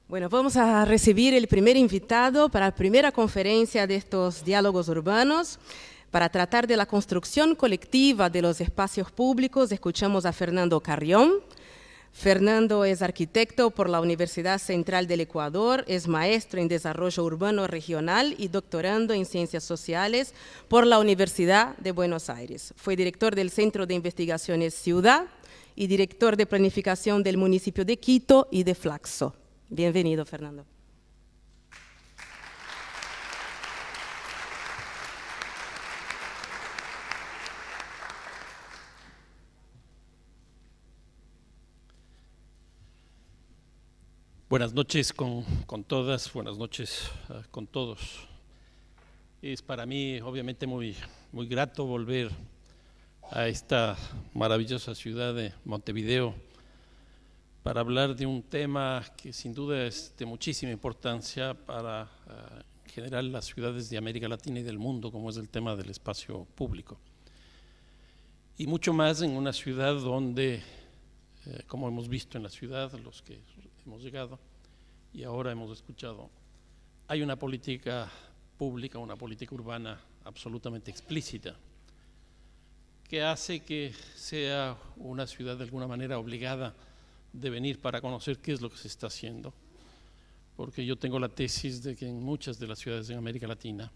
Bueno, vamos a recibir el primer invitado para la primera conferencia de estos diálogos urbanos. Para tratar de la construcción colectiva de los espacios públicos, escuchamos a Fernando Carrión. Fernando es arquitecto por la Universidad Central del Ecuador, es maestro en Desarrollo Urbano Regional y doctorando en Ciencias Sociales por la Universidad de Buenos Aires. Fue director del Centro de Investigaciones Ciudad y director de Planificación del municipio de Quito y de Flaxo. Bienvenido, Fernando. Buenas noches con todas, buenas noches con todos. Es para mí obviamente muy grato volver a esta maravillosa ciudad de Montevideo para hablar de un tema que sin duda es de muchísima importancia para en general las ciudades de América Latina y del mundo, como es el tema del espacio público. Y mucho más en una ciudad donde, como hemos visto en la ciudad, los que hemos llegado y ahora hemos escuchado, hay una política pública, una política urbana absolutamente explícita que hace que sea una ciudad de alguna manera obligada de venir para conocer qué es lo que se está haciendo, porque yo tengo la tesis de que en muchas de las ciudades en América Latina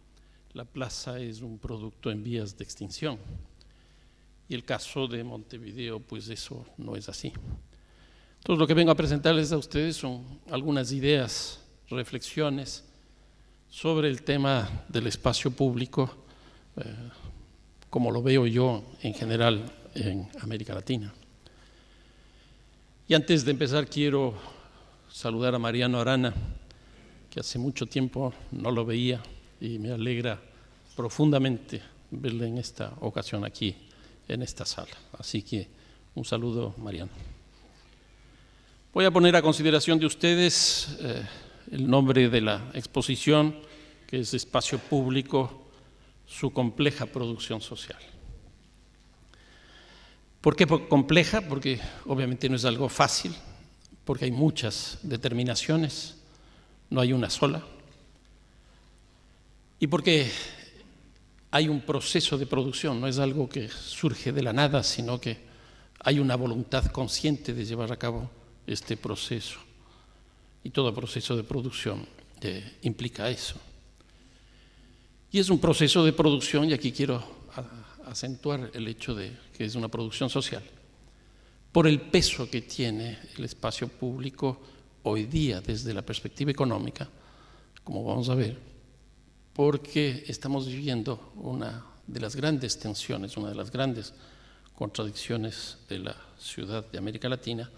la plaza es un producto en vías de extinción y el caso de Montevideo pues eso no es así. Entonces lo que vengo a presentarles a ustedes son algunas ideas, reflexiones sobre el tema del espacio público, como lo veo yo en general en América Latina. Y antes de empezar quiero saludar a Mariano Arana, que hace mucho tiempo no lo veía y me alegra profundamente verle en esta ocasión aquí en esta sala. Así que un saludo, Mariano. Voy a poner a consideración de ustedes el nombre de la exposición, que es Espacio Público, su compleja producción social. ¿Por qué compleja? Porque obviamente no es algo fácil, porque hay muchas determinaciones, no hay una sola, y porque hay un proceso de producción, no es algo que surge de la nada, sino que hay una voluntad consciente de llevar a cabo este proceso, y todo proceso de producción implica eso. Y es un proceso de producción, y aquí quiero acentuar el hecho de que es una producción social, por el peso que tiene el espacio público hoy día desde la perspectiva económica, como vamos a ver, porque estamos viviendo una de las grandes tensiones, una de las grandes contradicciones de la ciudad de América Latina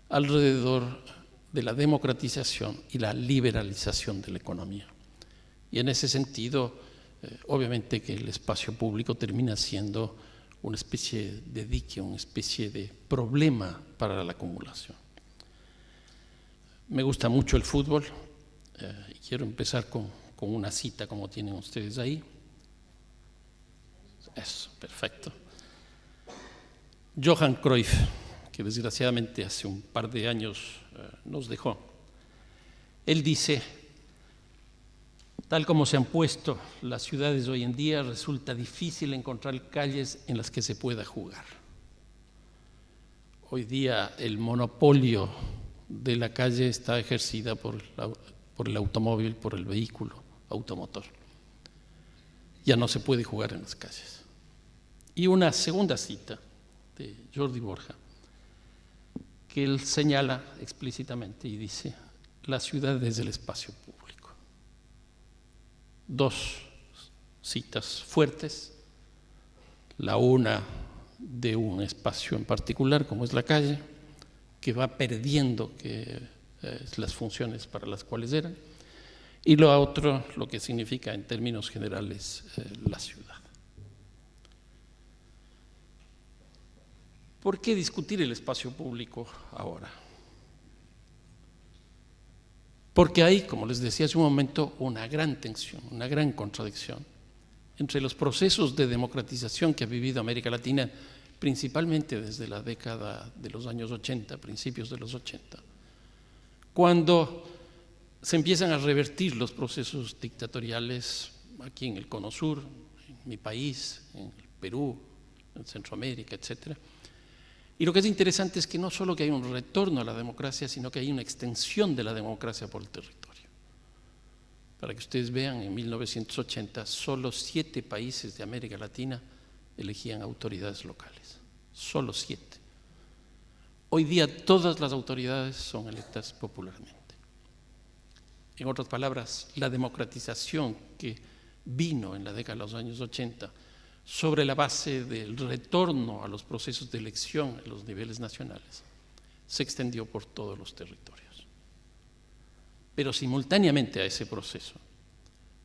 alrededor de la democratización y la liberalización de la economía. Y en ese sentido, obviamente que el espacio público termina siendo una especie de dique, una especie de problema para la acumulación. Me gusta mucho el fútbol y quiero empezar con una cita como tienen ustedes ahí. Eso, perfecto. Johan Cruyff, que desgraciadamente hace un par de años nos dejó. Él dice: tal como se han puesto las ciudades hoy en día, resulta difícil encontrar calles en las que se pueda jugar. Hoy día el monopolio de la calle está ejercida por el automóvil, por el vehículo automotor. Ya no se puede jugar en las calles. Y una segunda cita de Jordi Borja, que él señala explícitamente y dice: la ciudad es el espacio público. Dos citas fuertes, la una de un espacio en particular como es la calle, que va perdiendo las funciones para las cuales eran, y lo otro, lo que significa en términos generales la ciudad. ¿Por qué discutir el espacio público ahora? Porque hay, como les decía hace un momento, una gran tensión, una gran contradicción entre los procesos de democratización que ha vivido América Latina, principalmente desde la década de los años 80, principios de los 80, cuando se empiezan a revertir los procesos dictatoriales aquí en el Cono Sur, en mi país, en el Perú, en Centroamérica, etc. Y lo que es interesante es que no solo que hay un retorno a la democracia, sino que hay una extensión de la democracia por el territorio. Para que ustedes vean, en 1980 solo 7 países de América Latina elegían autoridades locales, solo 7. Hoy día todas las autoridades son electas popularmente. En otras palabras, la democratización que vino en la década de los años 80 sobre la base del retorno a los procesos de elección en los niveles nacionales se extendió por todos los territorios. Pero simultáneamente a ese proceso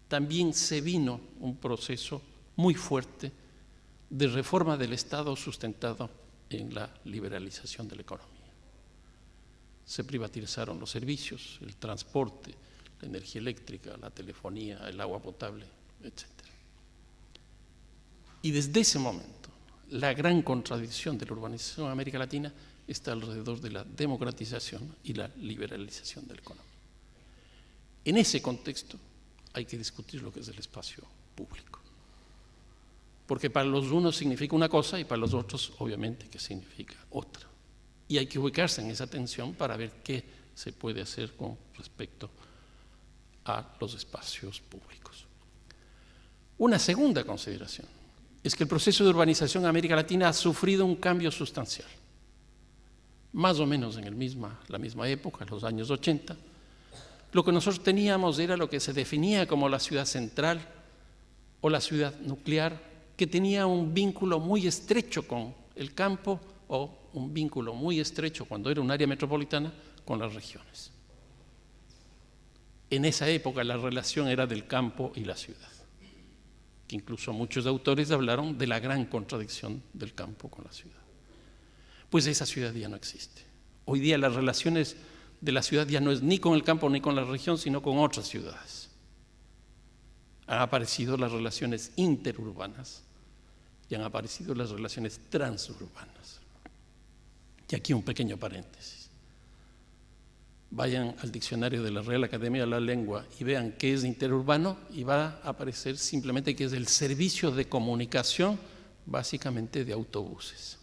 también se vino un proceso muy fuerte de reforma del Estado sustentado en la liberalización de la economía. Se privatizaron los servicios, el transporte, la energía eléctrica, la telefonía, el agua potable, etc. Y desde ese momento, la gran contradicción de la urbanización en América Latina está alrededor de la democratización y la liberalización de la economía. En ese contexto hay que discutir lo que es el espacio público. Porque para los unos significa una cosa y para los otros, obviamente, que significa otra. Y hay que ubicarse en esa tensión para ver qué se puede hacer con respecto a los espacios públicos. Una segunda consideración es que el proceso de urbanización en América Latina ha sufrido un cambio sustancial. Más o menos en la misma época, los años 80, lo que nosotros teníamos era lo que se definía como la ciudad central o la ciudad nuclear, que tenía un vínculo muy estrecho con el campo o un vínculo muy estrecho, cuando era un área metropolitana, con las regiones. En esa época la relación era del campo y la ciudad, que incluso muchos autores hablaron de la gran contradicción del campo con la ciudad. Pues esa ciudad ya no existe. Hoy día las relaciones de la ciudad ya no es ni con el campo ni con la región, sino con otras ciudades. Han aparecido las relaciones interurbanas y han aparecido las relaciones transurbanas. Y aquí un pequeño paréntesis. Vayan al diccionario de la Real Academia de la Lengua y vean qué es interurbano y va a aparecer simplemente que es el servicio de comunicación básicamente de autobuses.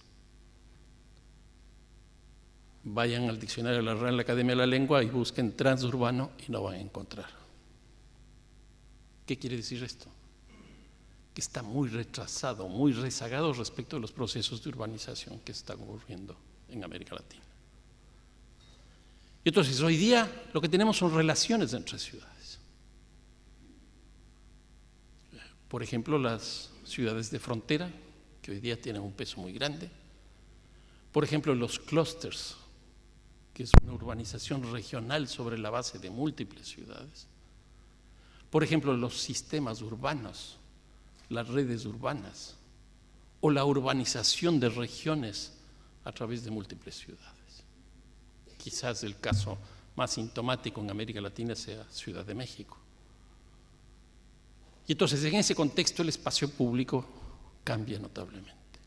Vayan al diccionario de la Real Academia de la Lengua y busquen transurbano y no van a encontrar. ¿Qué quiere decir esto? Que está muy retrasado, muy rezagado respecto a los procesos de urbanización que están ocurriendo en América Latina. Y entonces hoy día lo que tenemos son relaciones entre ciudades. Por ejemplo, las ciudades de frontera, que hoy día tienen un peso muy grande. Por ejemplo, los clústeres, que es una urbanización regional sobre la base de múltiples ciudades. Por ejemplo, los sistemas urbanos, las redes urbanas, o la urbanización de regiones a través de múltiples ciudades. Quizás el caso más sintomático en América Latina sea Ciudad de México. Y entonces, en ese contexto, el espacio público cambia notablemente.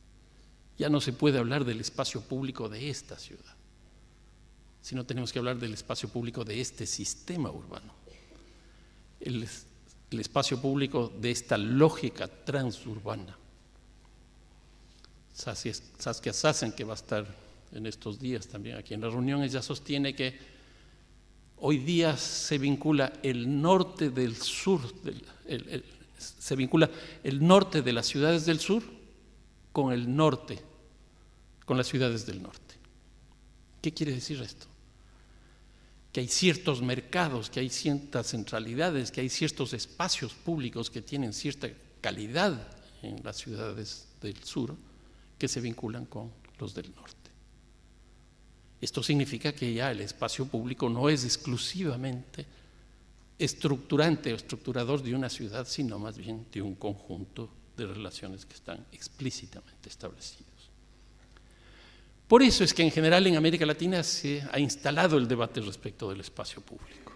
Ya no se puede hablar del espacio público de esta ciudad, sino tenemos que hablar del espacio público de este sistema urbano. El espacio público de esta lógica transurbana. Saskia Sassen, que va a estar en estos días también aquí en la reunión, ella sostiene que hoy día se vincula el norte del sur, se vincula el norte de las ciudades del sur con el norte, con las ciudades del norte. ¿Qué quiere decir esto? Que hay ciertos mercados, que hay ciertas centralidades, que hay ciertos espacios públicos que tienen cierta calidad en las ciudades del sur que se vinculan con los del norte. Esto significa que ya el espacio público no es exclusivamente estructurante o estructurador de una ciudad, sino más bien de un conjunto de relaciones que están explícitamente establecidas. Por eso es que en general en América Latina se ha instalado el debate respecto del espacio público.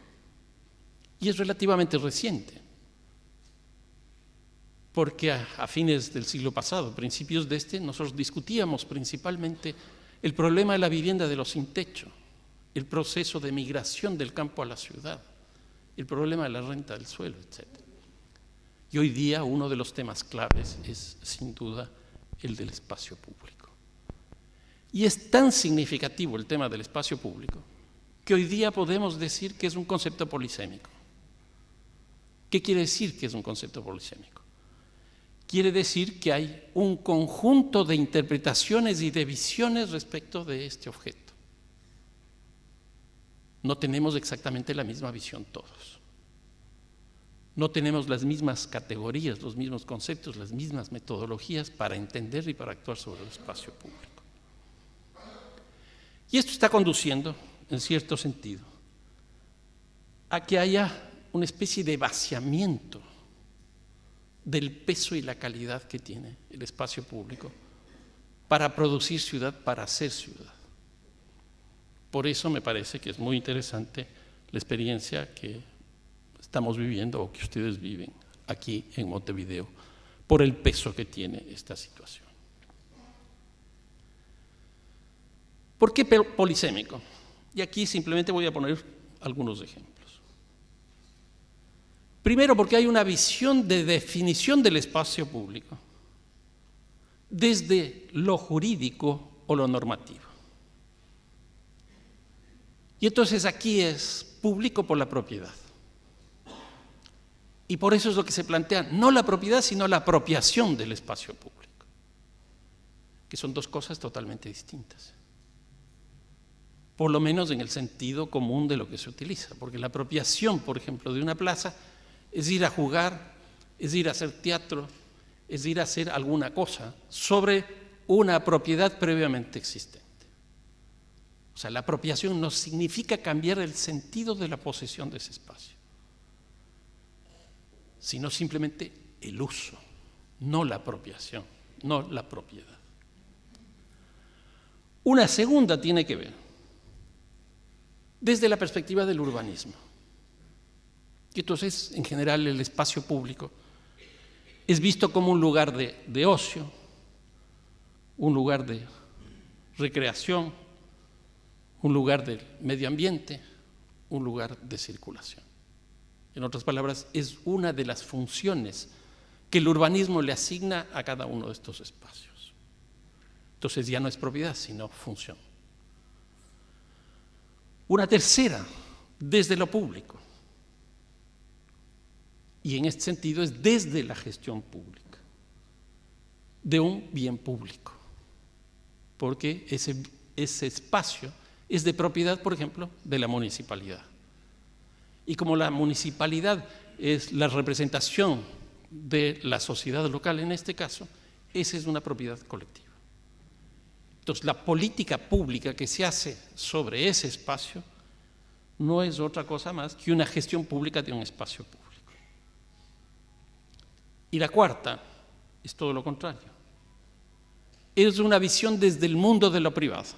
Y es relativamente reciente, porque a fines del siglo pasado, principios de este, nosotros discutíamos principalmente el problema de la vivienda de los sin techo, el proceso de migración del campo a la ciudad, el problema de la renta del suelo, etc. Y hoy día uno de los temas claves es, sin duda, el del espacio público. Y es tan significativo el tema del espacio público que hoy día podemos decir que es un concepto polisémico. ¿Qué quiere decir que es un concepto polisémico? Quiere decir que hay un conjunto de interpretaciones y de visiones respecto de este objeto. No tenemos exactamente la misma visión todos. No tenemos las mismas categorías, los mismos conceptos, las mismas metodologías para entender y para actuar sobre el espacio público. Y esto está conduciendo, en cierto sentido, a que haya una especie de vaciamiento del peso y la calidad que tiene el espacio público para producir ciudad, para hacer ciudad. Por eso me parece que es muy interesante la experiencia que estamos viviendo o que ustedes viven aquí en Montevideo, por el peso que tiene esta situación. ¿Por qué polisémico? Y aquí simplemente voy a poner algunos ejemplos. Primero, porque hay una visión de definición del espacio público desde lo jurídico o lo normativo. Y entonces aquí es público por la propiedad. Y por eso es lo que se plantea, no la propiedad, sino la apropiación del espacio público, que son dos cosas totalmente distintas. Por lo menos en el sentido común de lo que se utiliza, porque la apropiación, por ejemplo, de una plaza es ir a jugar, es ir a hacer teatro, es ir a hacer alguna cosa sobre una propiedad previamente existente. O sea, la apropiación no significa cambiar el sentido de la posesión de ese espacio, sino simplemente el uso, no la apropiación, no la propiedad. Una segunda tiene que ver desde la perspectiva del urbanismo. Y entonces, en general, el espacio público es visto como un lugar de ocio, un lugar de recreación, un lugar del medio ambiente, un lugar de circulación. En otras palabras, es una de las funciones que el urbanismo le asigna a cada uno de estos espacios. Entonces ya no es propiedad, sino función. Una tercera, desde lo público. Y en este sentido es desde la gestión pública, de un bien público, porque ese espacio es de propiedad, por ejemplo, de la municipalidad. Y como la municipalidad es la representación de la sociedad local en este caso, esa es una propiedad colectiva. Entonces, la política pública que se hace sobre ese espacio no es otra cosa más que una gestión pública de un espacio público. Y la cuarta es todo lo contrario. Es una visión desde el mundo de lo privado.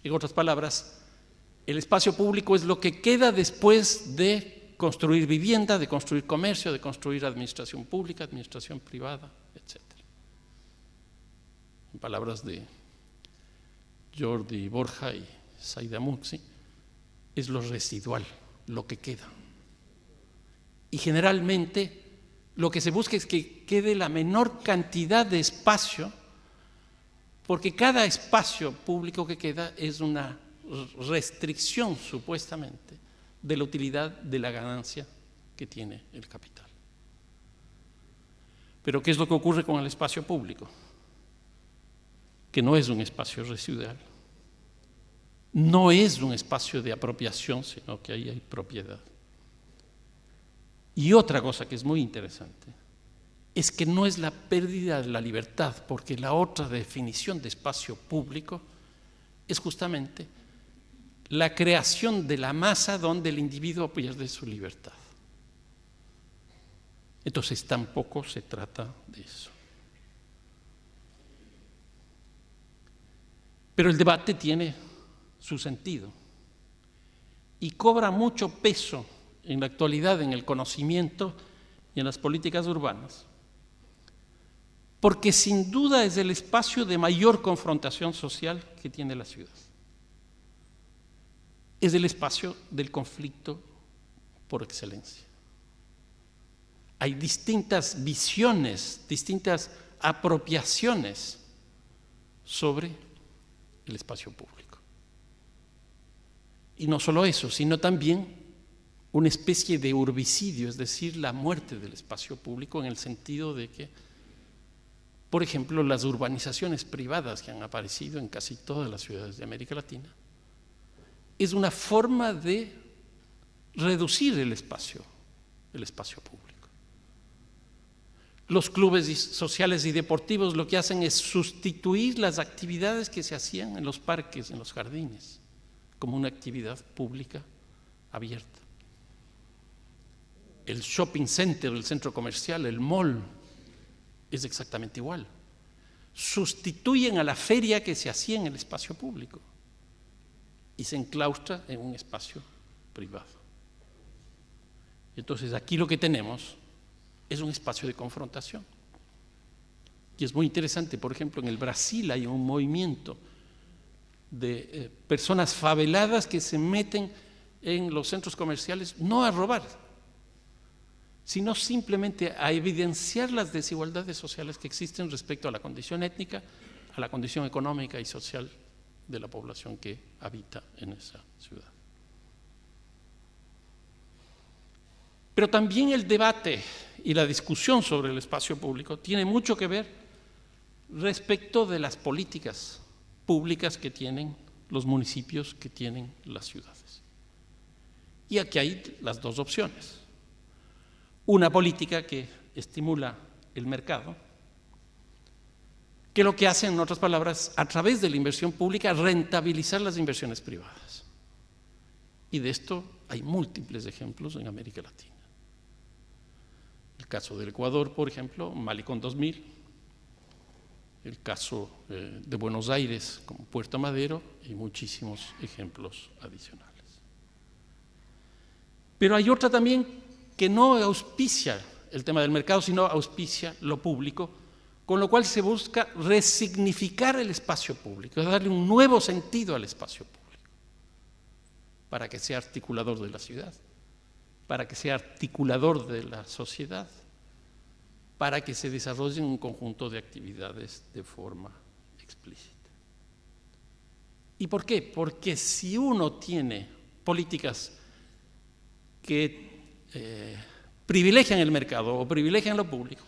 En otras palabras, el espacio público es lo que queda después de construir vivienda, de construir comercio, de construir administración pública, administración privada, etc. En palabras de Jordi Borja y Saida Mutsi, es lo residual, lo que queda. Y generalmente lo que se busca es que quede la menor cantidad de espacio, porque cada espacio público que queda es una restricción, supuestamente, de la utilidad de la ganancia que tiene el capital. Pero ¿qué es lo que ocurre con el espacio público? Que no es un espacio residual, no es un espacio de apropiación, sino que ahí hay propiedad. Y otra cosa que es muy interesante es que no es la pérdida de la libertad, porque la otra definición de espacio público es justamente la creación de la masa donde el individuo pierde su libertad. Entonces tampoco se trata de eso. Pero el debate tiene su sentido y cobra mucho peso en la actualidad en el conocimiento y en las políticas urbanas, porque sin duda es el espacio de mayor confrontación social que tiene la ciudad. Es el espacio del conflicto por excelencia. Hay distintas visiones, distintas apropiaciones sobre el espacio público. Y no solo eso, sino también una especie de urbicidio, es decir, la muerte del espacio público, en el sentido de que, por ejemplo, las urbanizaciones privadas que han aparecido en casi todas las ciudades de América Latina es una forma de reducir el espacio público. Los clubes sociales y deportivos lo que hacen es sustituir las actividades que se hacían en los parques, en los jardines, como una actividad pública abierta. El shopping center, el centro comercial, el mall, es exactamente igual. Sustituyen a la feria que se hacía en el espacio público y se enclaustra en un espacio privado. Entonces aquí lo que tenemos es un espacio de confrontación. Y es muy interesante, por ejemplo, en el Brasil hay un movimiento de personas faveladas que se meten en los centros comerciales no a robar, sino simplemente a evidenciar las desigualdades sociales que existen respecto a la condición étnica, a la condición económica y social de la población que habita en esa ciudad. Pero también el debate y la discusión sobre el espacio público tiene mucho que ver respecto de las políticas públicas que tienen los municipios, que tienen las ciudades. Y aquí hay las dos opciones. Una política que estimula el mercado, que lo que hace, en otras palabras, a través de la inversión pública, rentabilizar las inversiones privadas. Y de esto hay múltiples ejemplos en América Latina. El caso del Ecuador, por ejemplo, Malecón 2000, el caso de Buenos Aires como Puerto Madero y muchísimos ejemplos adicionales. Pero hay otra también que no auspicia el tema del mercado, sino auspicia lo público, con lo cual se busca resignificar el espacio público, darle un nuevo sentido al espacio público, para que sea articulador de la ciudad, para que sea articulador de la sociedad, para que se desarrollen un conjunto de actividades de forma explícita. ¿Y por qué? Porque si uno tiene políticas que privilegian el mercado o privilegian lo público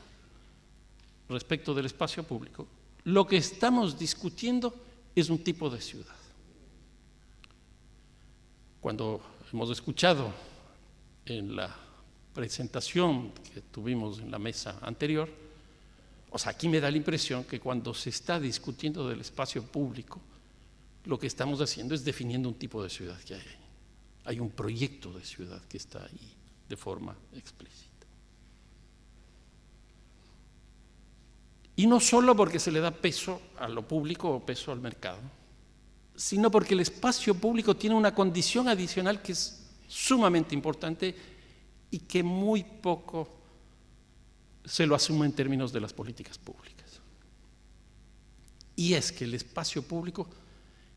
respecto del espacio público, lo que estamos discutiendo es un tipo de ciudad. Cuando hemos escuchado en la presentación que tuvimos en la mesa anterior, o sea, aquí me da la impresión que cuando se está discutiendo del espacio público, lo que estamos haciendo es definiendo un tipo de ciudad que hay ahí. Hay un proyecto de ciudad que está ahí de forma explícita. Y no solo porque se le da peso a lo público o peso al mercado, sino porque el espacio público tiene una condición adicional que es sumamente importante y que muy poco se lo asume en términos de las políticas públicas. Y es que el espacio público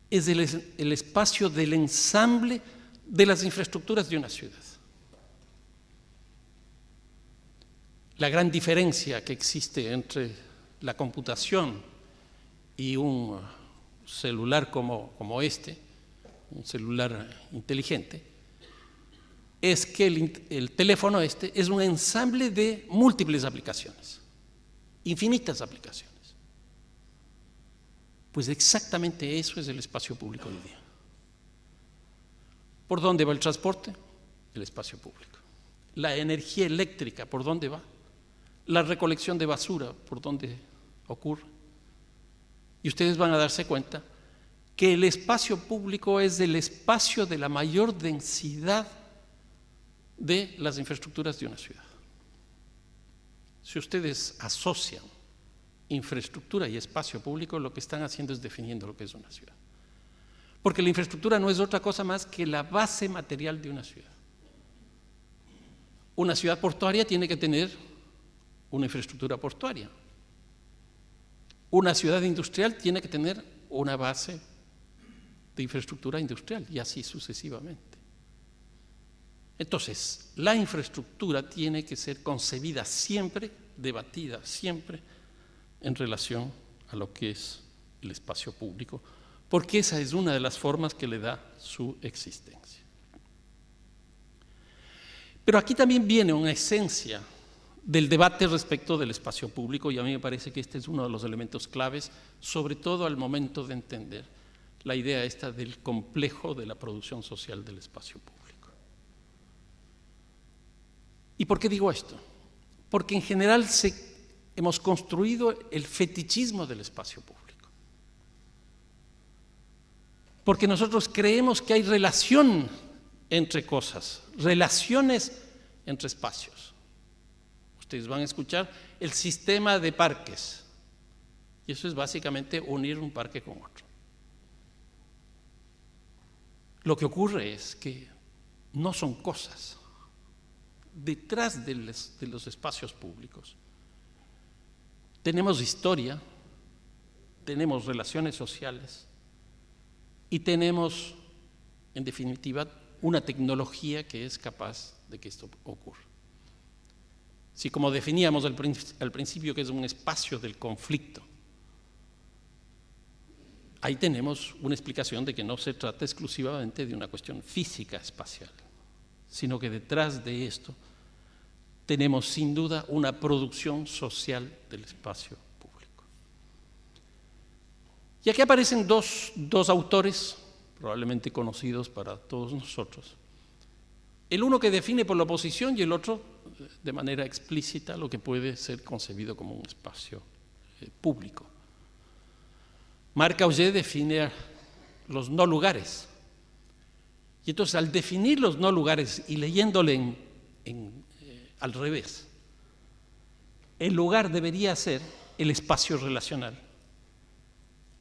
es el espacio del ensamble de las infraestructuras de una ciudad. La gran diferencia que existe entre la computación y un celular como este, un celular inteligente, es que el teléfono este es un ensamble de múltiples aplicaciones, infinitas aplicaciones. Pues exactamente eso es el espacio público hoy día. ¿Por dónde va el transporte? El espacio público. La energía eléctrica, ¿por dónde va? La recolección de basura, ¿por dónde ocurre? Y ustedes van a darse cuenta que el espacio público es el espacio de la mayor densidad de las infraestructuras de una ciudad. Si ustedes asocian infraestructura y espacio público, lo que están haciendo es definiendo lo que es una ciudad. Porque la infraestructura no es otra cosa más que la base material de una ciudad. Una ciudad portuaria tiene que tener una infraestructura portuaria. Una ciudad industrial tiene que tener una base de infraestructura industrial y así sucesivamente. Entonces, la infraestructura tiene que ser concebida siempre, debatida siempre, en relación a lo que es el espacio público, porque esa es una de las formas que le da su existencia. Pero aquí también viene una esencia del debate respecto del espacio público, y a mí me parece que este es uno de los elementos claves, sobre todo al momento de entender la idea esta del complejo de la producción social del espacio público. ¿Y por qué digo esto? Porque en general hemos construido el fetichismo del espacio público. Porque nosotros creemos que hay relación entre cosas, relaciones entre espacios. Ustedes van a escuchar el sistema de parques, y eso es básicamente unir un parque con otro. Lo que ocurre es que no son cosas. Detrás de los espacios públicos tenemos historia, tenemos relaciones sociales y tenemos, en definitiva, una tecnología que es capaz de que esto ocurra. Si como definíamos al principio que es un espacio del conflicto, ahí tenemos una explicación de que no se trata exclusivamente de una cuestión física espacial, sino que detrás de esto tenemos sin duda una producción social del espacio público. Y aquí aparecen dos autores, probablemente conocidos para todos nosotros. El uno que define por la oposición y el otro de manera explícita lo que puede ser concebido como un espacio público. Marc Augé define los no lugares. Y entonces al definir los no lugares y leyéndole al revés, el lugar debería ser el espacio relacional,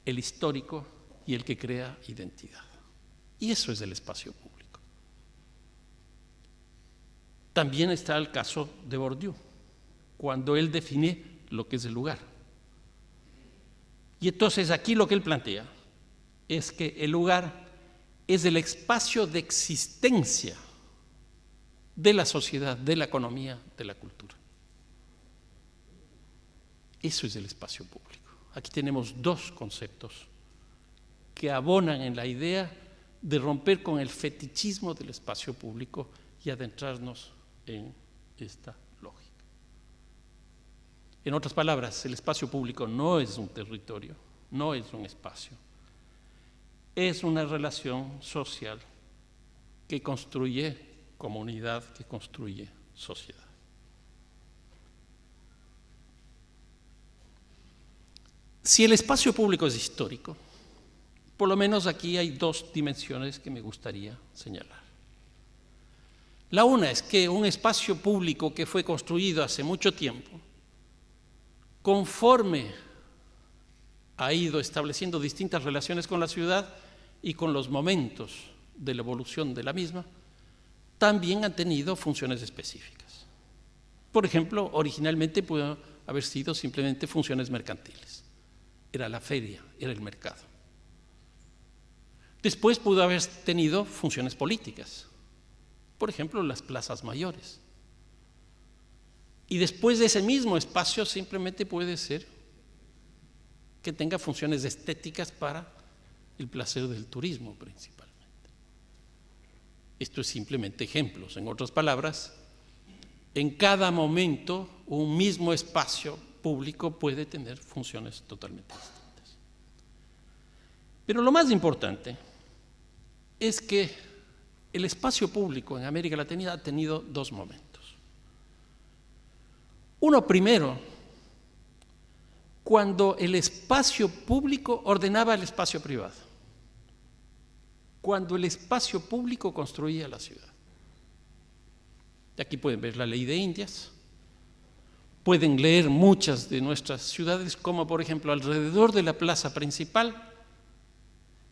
el histórico y el que crea identidad. Y eso es el espacio público. También está el caso de Bourdieu, cuando él define lo que es el lugar. Y entonces aquí lo que él plantea es que el lugar es el espacio de existencia de la sociedad, de la economía, de la cultura. Eso es el espacio público. Aquí tenemos dos conceptos que abonan en la idea de romper con el fetichismo del espacio público y adentrarnos en esta lógica. En otras palabras, el espacio público no es un territorio, no es un espacio, es una relación social que construye comunidad, que construye sociedad. Si el espacio público es histórico, por lo menos aquí hay dos dimensiones que me gustaría señalar. La una es que un espacio público que fue construido hace mucho tiempo, conforme ha ido estableciendo distintas relaciones con la ciudad y con los momentos de la evolución de la misma, también han tenido funciones específicas. Por ejemplo, originalmente pudo haber sido simplemente funciones mercantiles. Era la feria, era el mercado. Después pudo haber tenido funciones políticas. Por ejemplo, las plazas mayores. Y después de ese mismo espacio simplemente puede ser que tenga funciones estéticas para el placer del turismo principalmente. Esto es simplemente ejemplos. En otras palabras, en cada momento un mismo espacio público puede tener funciones totalmente distintas. Pero lo más importante es que el espacio público en América Latina ha tenido dos momentos. Uno primero, cuando el espacio público ordenaba el espacio privado. Cuando el espacio público construía la ciudad. Aquí pueden ver la ley de Indias, pueden leer muchas de nuestras ciudades, como por ejemplo alrededor de la plaza principal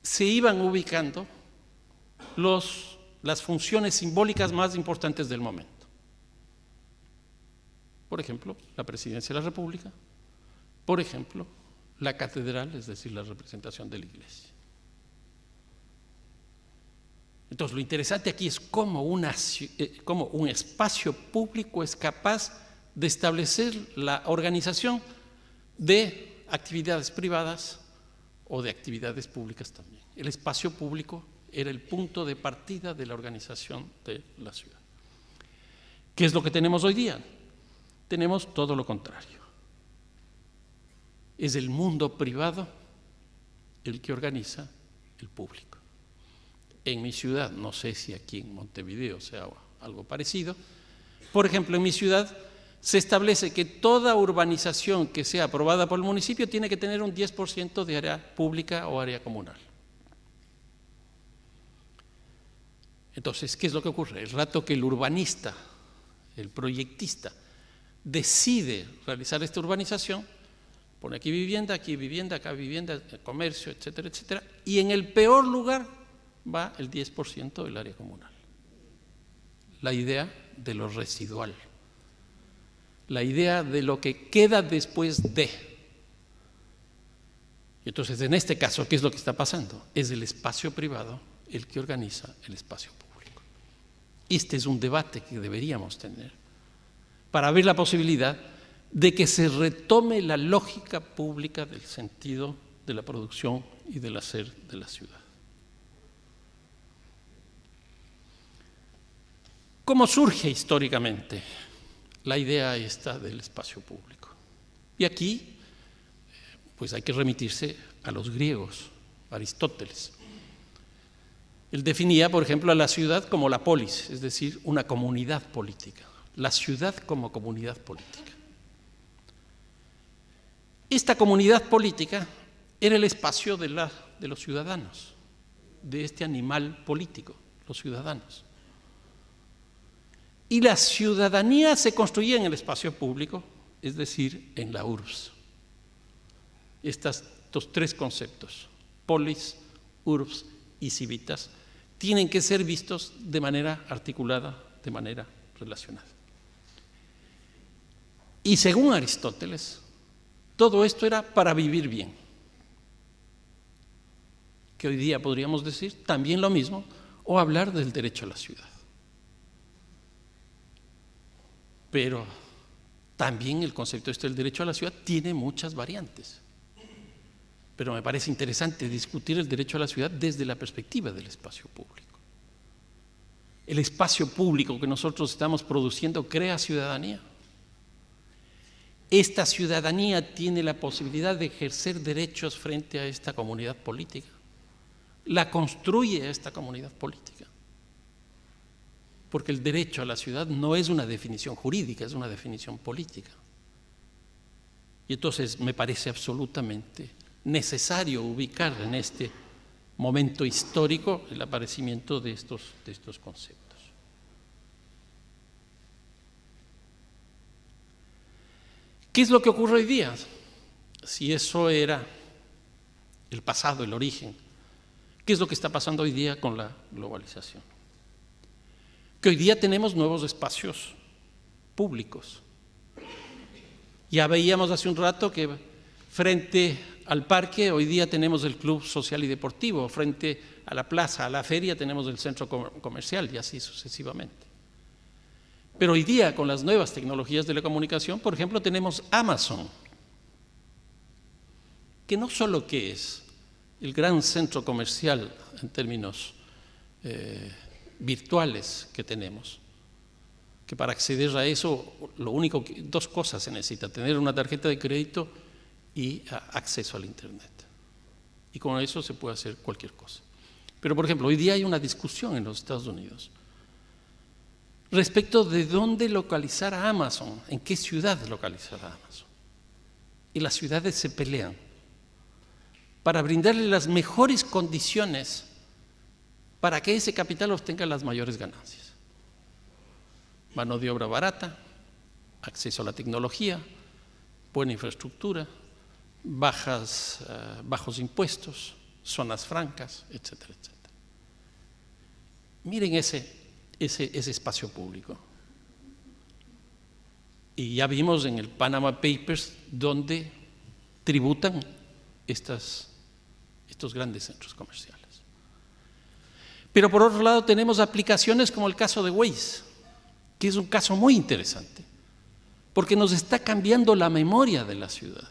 se iban ubicando las funciones simbólicas más importantes del momento. Por ejemplo, la Presidencia de la República, por ejemplo, la catedral, es decir, la representación de la iglesia. Entonces, lo interesante aquí es cómo un espacio público es capaz de establecer la organización de actividades privadas o de actividades públicas también. El espacio público era el punto de partida de la organización de la ciudad. ¿Qué es lo que tenemos hoy día? Tenemos todo lo contrario. Es el mundo privado el que organiza el público. En mi ciudad, no sé si aquí en Montevideo sea algo parecido, por ejemplo, en mi ciudad se establece que toda urbanización que sea aprobada por el municipio tiene que tener un 10% de área pública o área comunal. Entonces, ¿qué es lo que ocurre? El rato que el urbanista, el proyectista, decide realizar esta urbanización, pone aquí vivienda, acá vivienda, comercio, etcétera, etcétera, y en el peor lugar va el 10% del área comunal. La idea de lo residual, la idea de lo que queda después de. Entonces, en este caso, ¿qué es lo que está pasando? Es el espacio privado el que organiza el espacio público. Este es un debate que deberíamos tener para ver la posibilidad de que se retome la lógica pública del sentido de la producción y del hacer de la ciudad. ¿Cómo surge históricamente la idea esta del espacio público? Y aquí, pues hay que remitirse a los griegos, Aristóteles. Él definía, por ejemplo, a la ciudad como la polis, es decir, una comunidad política. La ciudad como comunidad política. Esta comunidad política era el espacio de los ciudadanos, de este animal político, los ciudadanos. Y la ciudadanía se construía en el espacio público, es decir, en la urbs. Estos tres conceptos, polis, urbs y civitas, tienen que ser vistos de manera articulada, de manera relacionada. Y según Aristóteles, todo esto era para vivir bien. Que hoy día podríamos decir también lo mismo o hablar del derecho a la ciudad. Pero también el concepto del derecho a la ciudad tiene muchas variantes. Pero me parece interesante discutir el derecho a la ciudad desde la perspectiva del espacio público. El espacio público que nosotros estamos produciendo crea ciudadanía. Esta ciudadanía tiene la posibilidad de ejercer derechos frente a esta comunidad política. La construye esta comunidad política. Porque el derecho a la ciudad no es una definición jurídica, es una definición política. Y entonces me parece absolutamente necesario ubicar en este momento histórico el aparecimiento de estos conceptos. ¿Qué es lo que ocurre hoy día? Si eso era el pasado, el origen, ¿qué es lo que está pasando hoy día con la globalización? Que hoy día tenemos nuevos espacios públicos. Ya veíamos hace un rato que frente al parque hoy día tenemos el club social y deportivo, frente a la plaza, a la feria tenemos el centro comercial y así sucesivamente. Pero hoy día con las nuevas tecnologías de la comunicación, por ejemplo, tenemos Amazon, que no solo que es el gran centro comercial en términos virtuales que tenemos, que para acceder a eso, dos cosas se necesita: tener una tarjeta de crédito y acceso al Internet. Y con eso se puede hacer cualquier cosa. Pero, por ejemplo, hoy día hay una discusión en los Estados Unidos respecto de dónde localizar a Amazon, en qué ciudad localizar a Amazon. Y las ciudades se pelean para brindarle las mejores condiciones para que ese capital obtenga las mayores ganancias. Mano de obra barata, acceso a la tecnología, buena infraestructura, bajos impuestos, zonas francas, etcétera, etcétera. Miren ese espacio público. Y ya vimos en el Panama Papers donde tributan estos grandes centros comerciales. Pero por otro lado tenemos aplicaciones como el caso de Waze, que es un caso muy interesante, porque nos está cambiando la memoria de la ciudad,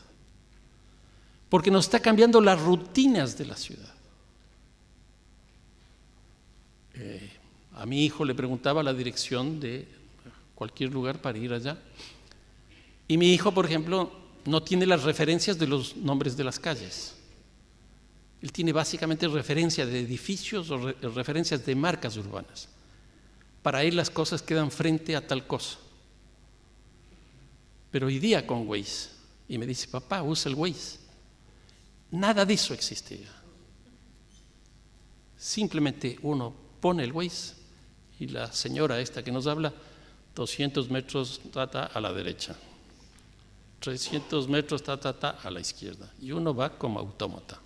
porque nos está cambiando las rutinas de la ciudad. A mi hijo le preguntaba la dirección de cualquier lugar para ir allá, y mi hijo, por ejemplo, no tiene las referencias de los nombres de las calles. Él tiene básicamente referencias de edificios o referencias de marcas urbanas. Para él las cosas quedan frente a tal cosa. Pero hoy día con Waze, y me dice, papá, usa el Waze. Nada de eso existía. Simplemente uno pone el Waze y la señora esta que nos habla, 200 metros a la derecha, 300 metros a la izquierda, y uno va como autómata.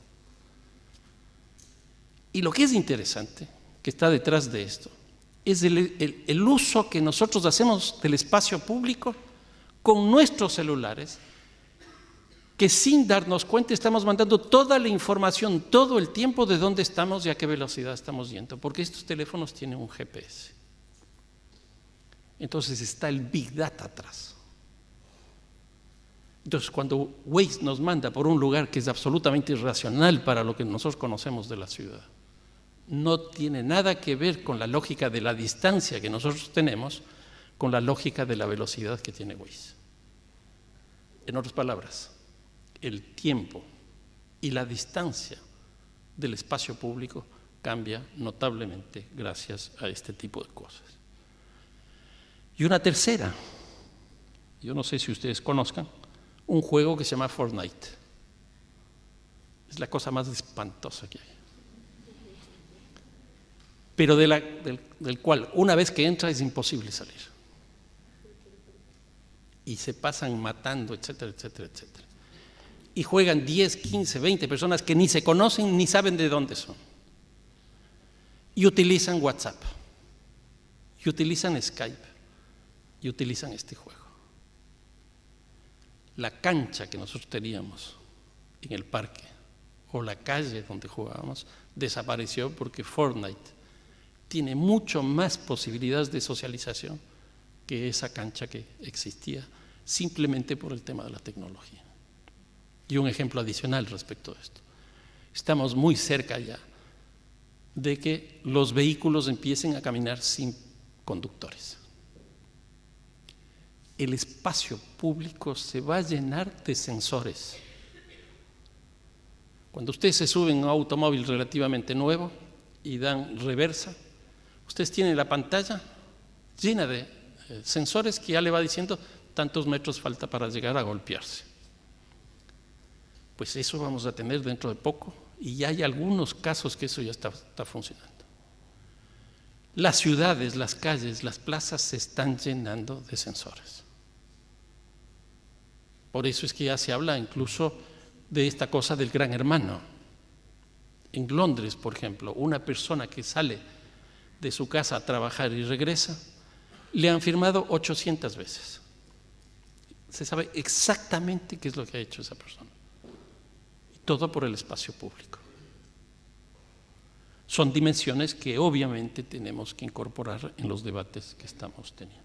Y lo que es interesante, que está detrás de esto, es el uso que nosotros hacemos del espacio público con nuestros celulares, que sin darnos cuenta estamos mandando toda la información, todo el tiempo de dónde estamos y a qué velocidad estamos yendo, porque estos teléfonos tienen un GPS. Entonces está el Big Data atrás. Entonces cuando Waze nos manda por un lugar que es absolutamente irracional para lo que nosotros conocemos de la ciudad, no tiene nada que ver con la lógica de la distancia que nosotros tenemos, con la lógica de la velocidad que tiene Waze. En otras palabras, el tiempo y la distancia del espacio público cambia notablemente gracias a este tipo de cosas. Y una tercera, yo no sé si ustedes conozcan, un juego que se llama Fortnite. Es la cosa más espantosa que hay. Pero del cual una vez que entra es imposible salir. Y se pasan matando, etcétera, etcétera, etcétera. Y juegan 10, 15, 20 personas que ni se conocen ni saben de dónde son. Y utilizan WhatsApp, y utilizan Skype, y utilizan este juego. La cancha que nosotros teníamos en el parque, o la calle donde jugábamos, desapareció porque Fortnite tiene mucho más posibilidades de socialización que esa cancha que existía, simplemente por el tema de la tecnología. Y un ejemplo adicional respecto a esto. Estamos muy cerca ya de que los vehículos empiecen a caminar sin conductores. El espacio público se va a llenar de sensores. Cuando ustedes se suben a un automóvil relativamente nuevo y dan reversa, ustedes tienen la pantalla llena de sensores que ya le va diciendo tantos metros falta para llegar a golpearse. Pues eso vamos a tener dentro de poco, y ya hay algunos casos que eso ya está funcionando. Las ciudades, las calles, las plazas se están llenando de sensores. Por eso es que ya se habla incluso de esta cosa del gran hermano. En Londres, por ejemplo, una persona que sale de su casa a trabajar y regresa, le han firmado 800 veces. Se sabe exactamente qué es lo que ha hecho esa persona. Y todo por el espacio público. Son dimensiones que obviamente tenemos que incorporar en los debates que estamos teniendo.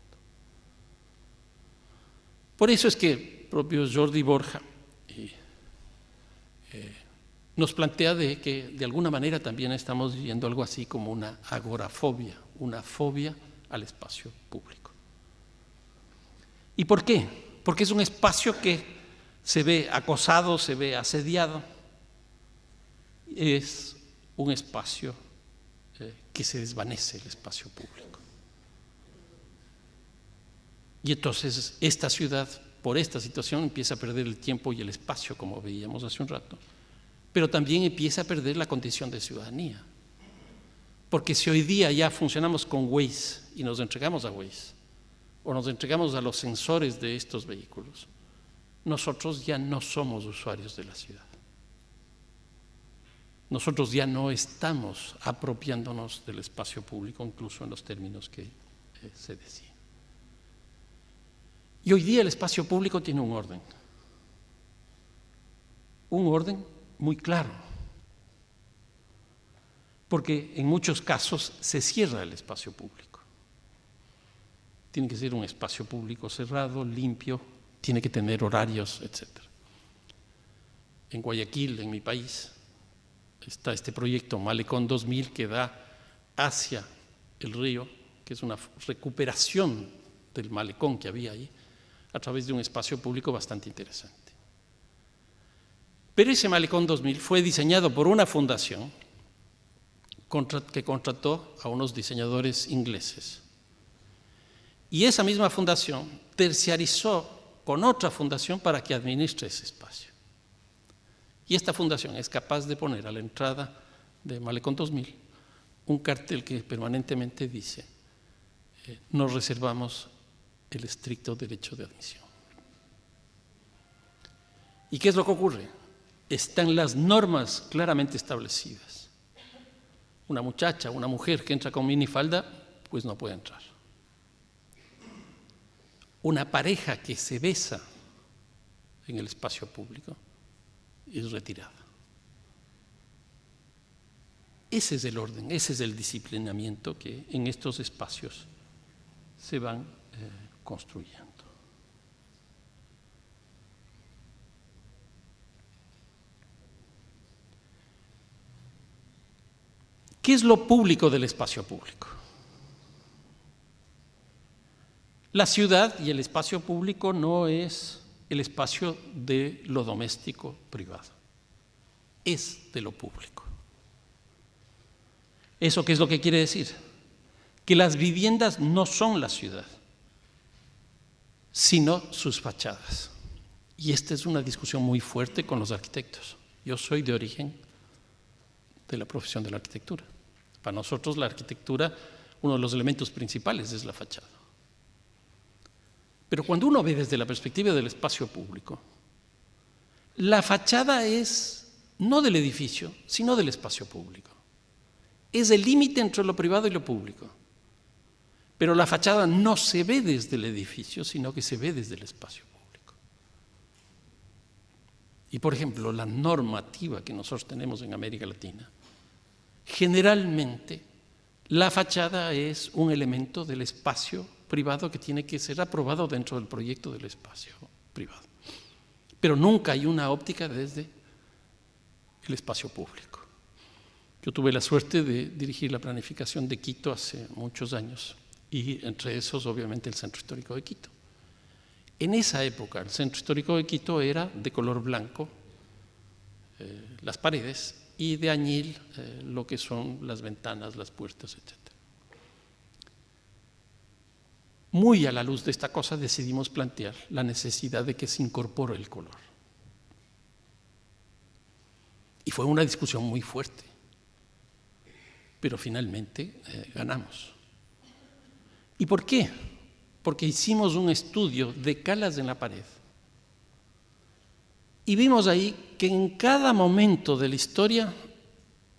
Por eso es que el propio Jordi Borja nos plantea de que de alguna manera también estamos viviendo algo así como una agorafobia, una fobia al espacio público. ¿Y por qué? Porque es un espacio que se ve acosado, se ve asediado. Es un espacio que se desvanece, el espacio público. Y entonces esta ciudad, por esta situación, empieza a perder el tiempo y el espacio, como veíamos hace un rato, pero también empieza a perder la condición de ciudadanía. Porque si hoy día ya funcionamos con Waze y nos entregamos a Waze, o nos entregamos a los sensores de estos vehículos, nosotros ya no somos usuarios de la ciudad. Nosotros ya no estamos apropiándonos del espacio público, incluso en los términos que se decía. Y hoy día el espacio público tiene un orden muy claro, porque en muchos casos se cierra el espacio público. Tiene que ser un espacio público cerrado, limpio, tiene que tener horarios, etc. En Guayaquil, en mi país, está este proyecto Malecón 2000 que da hacia el río, que es una recuperación del malecón que había ahí, a través de un espacio público bastante interesante. Pero ese Malecón 2000 fue diseñado por una fundación que contrató a unos diseñadores ingleses. Y esa misma fundación terciarizó con otra fundación para que administre ese espacio. Y esta fundación es capaz de poner a la entrada de Malecón 2000 un cartel que permanentemente dice: nos reservamos el estricto derecho de admisión. ¿Y qué es lo que ocurre? Están las normas claramente establecidas. Una muchacha, una mujer que entra con minifalda, pues no puede entrar. Una pareja que se besa en el espacio público es retirada. Ese es el orden, ese es el disciplinamiento que en estos espacios se van construyendo. ¿Qué es lo público del espacio público? La ciudad y el espacio público no es el espacio de lo doméstico privado, es de lo público. ¿Eso qué es lo que quiere decir? Que las viviendas no son la ciudad, sino sus fachadas. Y esta es una discusión muy fuerte con los arquitectos. Yo soy de origen de la profesión de la arquitectura. Para nosotros la arquitectura, uno de los elementos principales es la fachada. Pero cuando uno ve desde la perspectiva del espacio público, la fachada es no del edificio, sino del espacio público. Es el límite entre lo privado y lo público. Pero la fachada no se ve desde el edificio, sino que se ve desde el espacio público. Y por ejemplo, la normativa que nosotros tenemos en América Latina, generalmente la fachada es un elemento del espacio privado que tiene que ser aprobado dentro del proyecto del espacio privado. Pero nunca hay una óptica desde el espacio público. Yo tuve la suerte de dirigir la planificación de Quito hace muchos años, y entre esos obviamente el Centro Histórico de Quito. En esa época el Centro Histórico de Quito era de color blanco, las paredes, y de añil lo que son las ventanas, las puertas, etc. Muy a la luz de esta cosa decidimos plantear la necesidad de que se incorpore el color. Y fue una discusión muy fuerte, pero finalmente ganamos. ¿Y por qué? Porque hicimos un estudio de calas en la pared y vimos ahí que en cada momento de la historia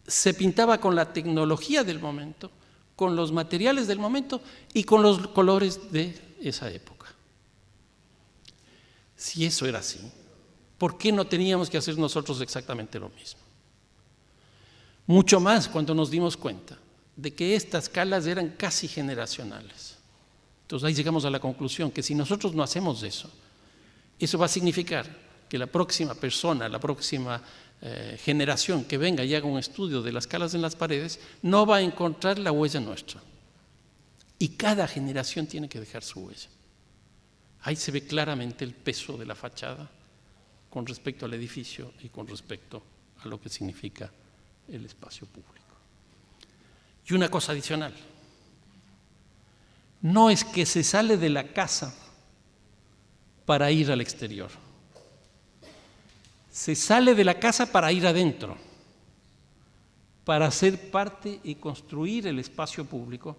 se pintaba con la tecnología del momento, con los materiales del momento y con los colores de esa época. Si eso era así, ¿por qué no teníamos que hacer nosotros exactamente lo mismo? Mucho más cuando nos dimos cuenta de que estas calas eran casi generacionales. Entonces ahí llegamos a la conclusión que si nosotros no hacemos eso, eso va a significar que la próxima persona, la próxima generación que venga y haga un estudio de las calas en las paredes, no va a encontrar la huella nuestra. Y cada generación tiene que dejar su huella. Ahí se ve claramente el peso de la fachada con respecto al edificio y con respecto a lo que significa el espacio público. Y una cosa adicional, no es que se sale de la casa para ir al exterior. Se sale de la casa para ir adentro, para ser parte y construir el espacio público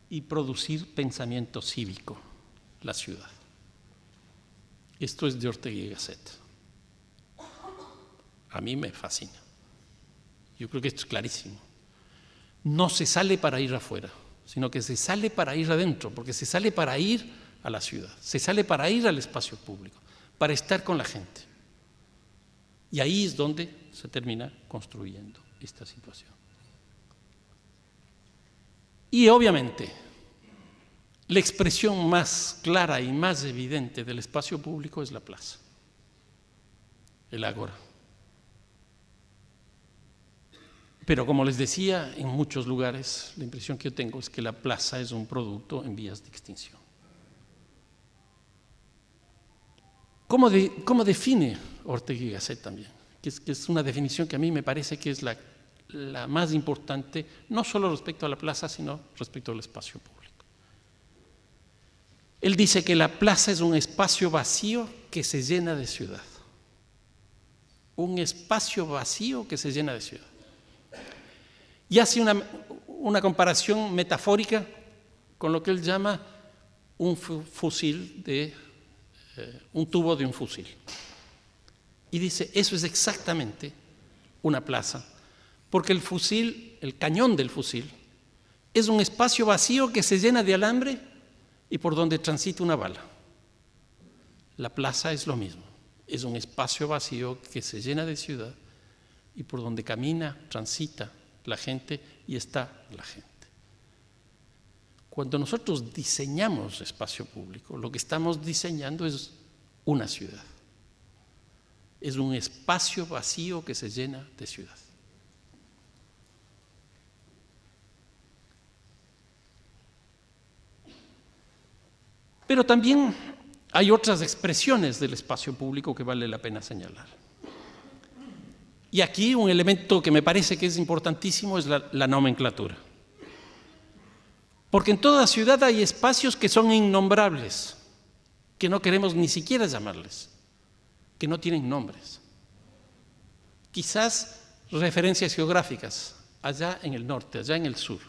y producir pensamiento cívico, la ciudad. Esto es de Ortega y Gasset. A mí me fascina. Yo creo que esto es clarísimo. No se sale para ir afuera, sino que se sale para ir adentro, porque se sale para ir a la ciudad, se sale para ir al espacio público, para estar con la gente. Y ahí es donde se termina construyendo esta situación. Y obviamente, la expresión más clara y más evidente del espacio público es la plaza, el ágora. Pero como les decía, en muchos lugares la impresión que yo tengo es que la plaza es un producto en vías de extinción. ¿Cómo define Ortega y Gasset también? Que es una definición que a mí me parece que es la más importante, no solo respecto a la plaza, sino respecto al espacio público. Él dice que la plaza es un espacio vacío que se llena de ciudad. Un espacio vacío que se llena de ciudad. Y hace una comparación metafórica con lo que él llama un fusil un tubo de un fusil. Y dice, eso es exactamente una plaza, porque el fusil, el cañón del fusil, es un espacio vacío que se llena de alambre y por donde transita una bala. La plaza es lo mismo, es un espacio vacío que se llena de ciudad y por donde camina, transita la gente y está la gente. Cuando nosotros diseñamos espacio público, lo que estamos diseñando es una ciudad. Es un espacio vacío que se llena de ciudad. Pero también hay otras expresiones del espacio público que vale la pena señalar. Y aquí un elemento que me parece que es importantísimo es la nomenclatura. Porque en toda ciudad hay espacios que son innombrables, que no queremos ni siquiera llamarles, que no tienen nombres. Quizás referencias geográficas, allá en el norte, allá en el sur.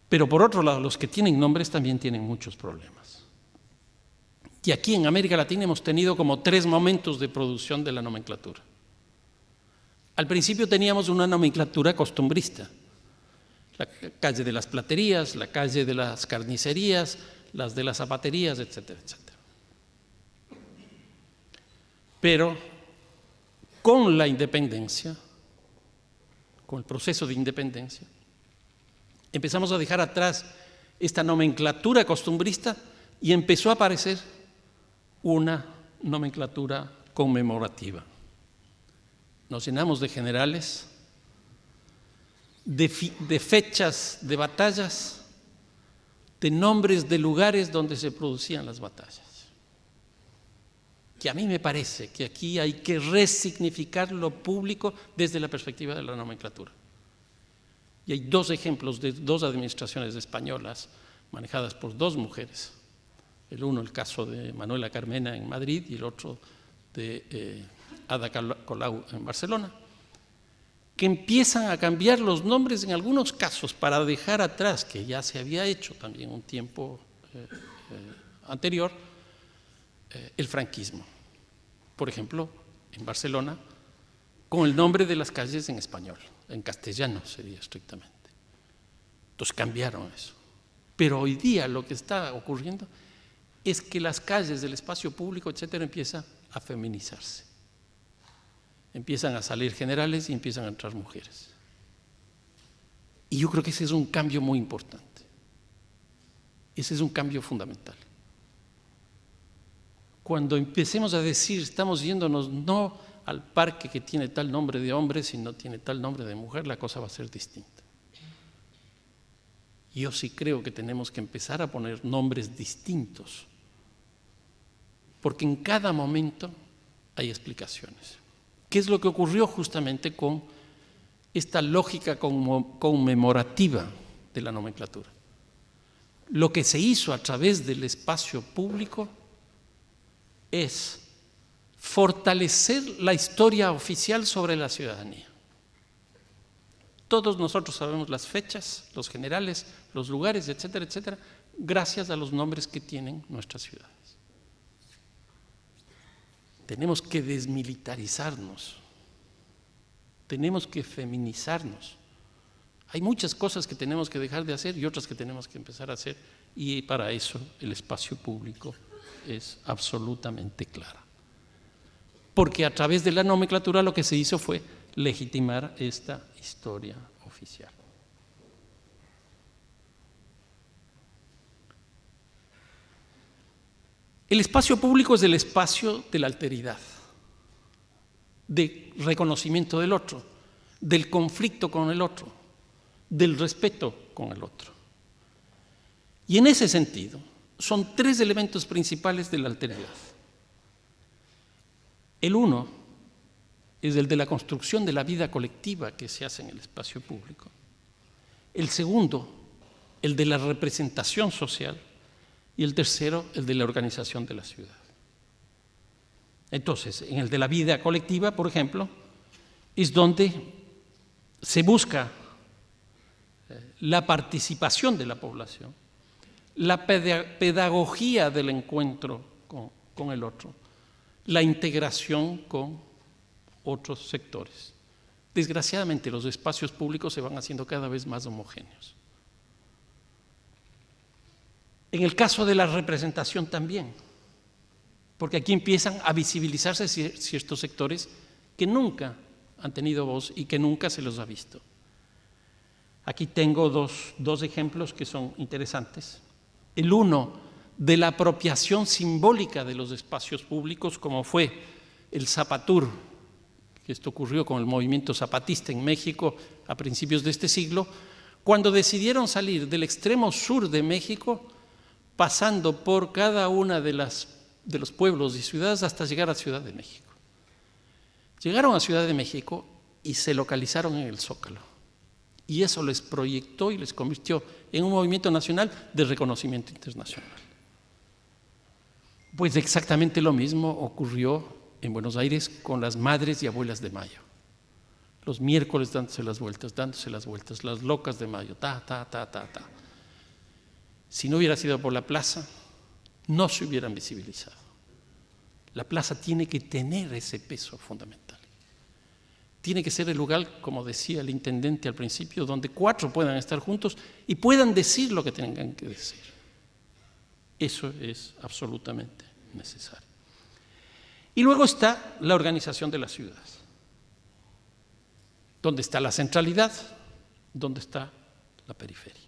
Pero por otro lado, los que tienen nombres también tienen muchos problemas. Y aquí en América Latina hemos tenido como 3 momentos de producción de la nomenclatura. Al principio teníamos una nomenclatura costumbrista. La calle de las platerías, la calle de las carnicerías, las de las zapaterías, etcétera, etcétera. Pero con la independencia, con el proceso de independencia, empezamos a dejar atrás esta nomenclatura costumbrista y empezó a aparecer una nomenclatura conmemorativa. Nos llenamos de generales, de fechas de batallas, de nombres de lugares donde se producían las batallas. Que a mí me parece que aquí hay que resignificar lo público desde la perspectiva de la nomenclatura. Y hay 2 ejemplos de 2 administraciones españolas manejadas por 2 mujeres. El uno, el caso de Manuela Carmena en Madrid, y el otro de Ada Colau en Barcelona, que empiezan a cambiar los nombres en algunos casos para dejar atrás, que ya se había hecho también un tiempo anterior, el franquismo. Por ejemplo, en Barcelona, con el nombre de las calles en español, en castellano sería estrictamente. Entonces cambiaron eso. Pero hoy día lo que está ocurriendo es que las calles del espacio público, etcétera, empiezan a feminizarse. Empiezan a salir generales y empiezan a entrar mujeres. Y yo creo que ese es un cambio muy importante. Ese es un cambio fundamental. Cuando empecemos a decir, estamos yéndonos no al parque que tiene tal nombre de hombre, sino tiene tal nombre de mujer, la cosa va a ser distinta. Yo sí creo que tenemos que empezar a poner nombres distintos, porque en cada momento hay explicaciones. ¿Qué es lo que ocurrió justamente con esta lógica conmemorativa de la nomenclatura? Lo que se hizo a través del espacio público es fortalecer la historia oficial sobre la ciudadanía. Todos nosotros sabemos las fechas, los generales, los lugares, etcétera, etcétera, gracias a los nombres que tienen nuestras ciudades. Tenemos que desmilitarizarnos, tenemos que feminizarnos. Hay muchas cosas que tenemos que dejar de hacer y otras que tenemos que empezar a hacer, y para eso el espacio público es absolutamente clara. Porque a través de la nomenclatura lo que se hizo fue legitimar esta historia oficial. El espacio público es el espacio de la alteridad, de reconocimiento del otro, del conflicto con el otro, del respeto con el otro. Y en ese sentido, son tres elementos principales de la alteridad. El uno es el de la construcción de la vida colectiva que se hace en el espacio público. El segundo, el de la representación social. Y el tercero, el de la organización de la ciudad. Entonces, en el de la vida colectiva, por ejemplo, es donde se busca la participación de la población, la pedagogía del encuentro con el otro, la integración con otros sectores. Desgraciadamente, los espacios públicos se van haciendo cada vez más homogéneos. En el caso de la representación también, porque aquí empiezan a visibilizarse ciertos sectores que nunca han tenido voz y que nunca se los ha visto. Aquí tengo dos ejemplos que son interesantes. El uno, de la apropiación simbólica de los espacios públicos, como fue el Zapatur, que esto ocurrió con el movimiento zapatista en México a principios de este siglo, cuando decidieron salir del extremo sur de México, pasando por cada una de los pueblos y ciudades hasta llegar a Ciudad de México. Llegaron a Ciudad de México y se localizaron en el Zócalo. Y eso les proyectó y les convirtió en un movimiento nacional de reconocimiento internacional. Pues exactamente lo mismo ocurrió en Buenos Aires con las Madres y Abuelas de Mayo. Los miércoles dándose las vueltas, las locas de Mayo, ta. Si no hubiera sido por la plaza, no se hubieran visibilizado. La plaza tiene que tener ese peso fundamental. Tiene que ser el lugar, como decía el intendente al principio, donde 4 puedan estar juntos y puedan decir lo que tengan que decir. Eso es absolutamente necesario. Y luego está la organización de la ciudad. ¿Dónde está la centralidad? ¿Dónde está la periferia?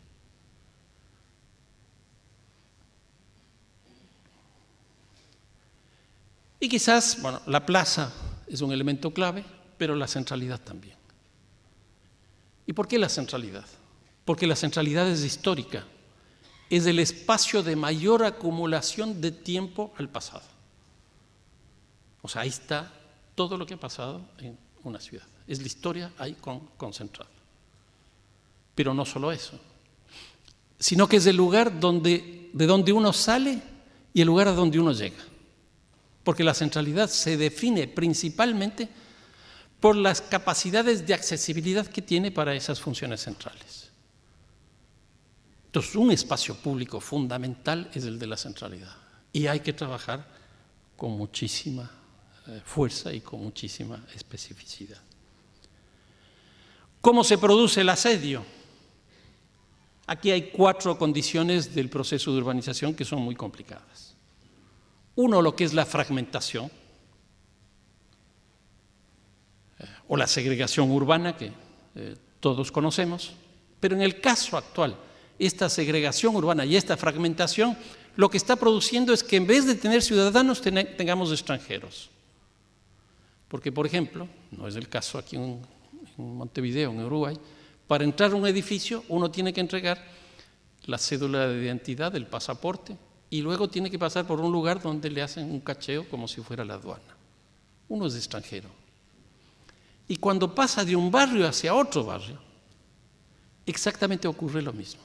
Y quizás, la plaza es un elemento clave, pero la centralidad también. ¿Y por qué la centralidad? Porque la centralidad es histórica, es el espacio de mayor acumulación de tiempo al pasado. O sea, ahí está todo lo que ha pasado en una ciudad. Es la historia ahí concentrada. Pero no solo eso, sino que es el lugar de donde uno sale y el lugar a donde uno llega. Porque la centralidad se define principalmente por las capacidades de accesibilidad que tiene para esas funciones centrales. Entonces, un espacio público fundamental es el de la centralidad. Y hay que trabajar con muchísima fuerza y con muchísima especificidad. ¿Cómo se produce el asedio? Aquí hay 4 condiciones del proceso de urbanización que son muy complicadas. Uno, lo que es la fragmentación o la segregación urbana que todos conocemos, pero en el caso actual, esta segregación urbana y esta fragmentación lo que está produciendo es que en vez de tener ciudadanos tengamos extranjeros. Porque, por ejemplo, no es el caso aquí en Montevideo, en Uruguay, para entrar a un edificio uno tiene que entregar la cédula de identidad, el pasaporte, y luego tiene que pasar por un lugar donde le hacen un cacheo como si fuera la aduana. Uno es extranjero. Y cuando pasa de un barrio hacia otro barrio, exactamente ocurre lo mismo.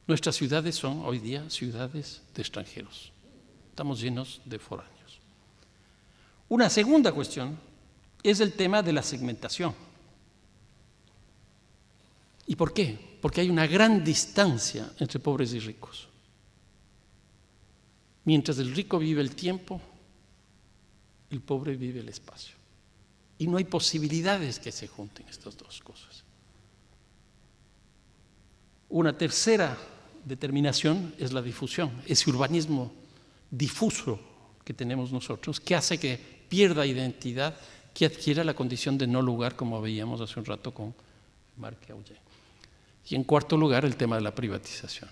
Nuestras ciudades son hoy día ciudades de extranjeros. Estamos llenos de foráneos. Una segunda cuestión es el tema de la segmentación. ¿Y por qué? Porque hay una gran distancia entre pobres y ricos. Mientras el rico vive el tiempo, el pobre vive el espacio. Y no hay posibilidades que se junten estas dos cosas. Una tercera determinación es la difusión, ese urbanismo difuso que tenemos nosotros, que hace que pierda identidad, que adquiera la condición de no lugar, como veíamos hace un rato con Marc Aullet. Y en cuarto lugar, el tema de la privatización.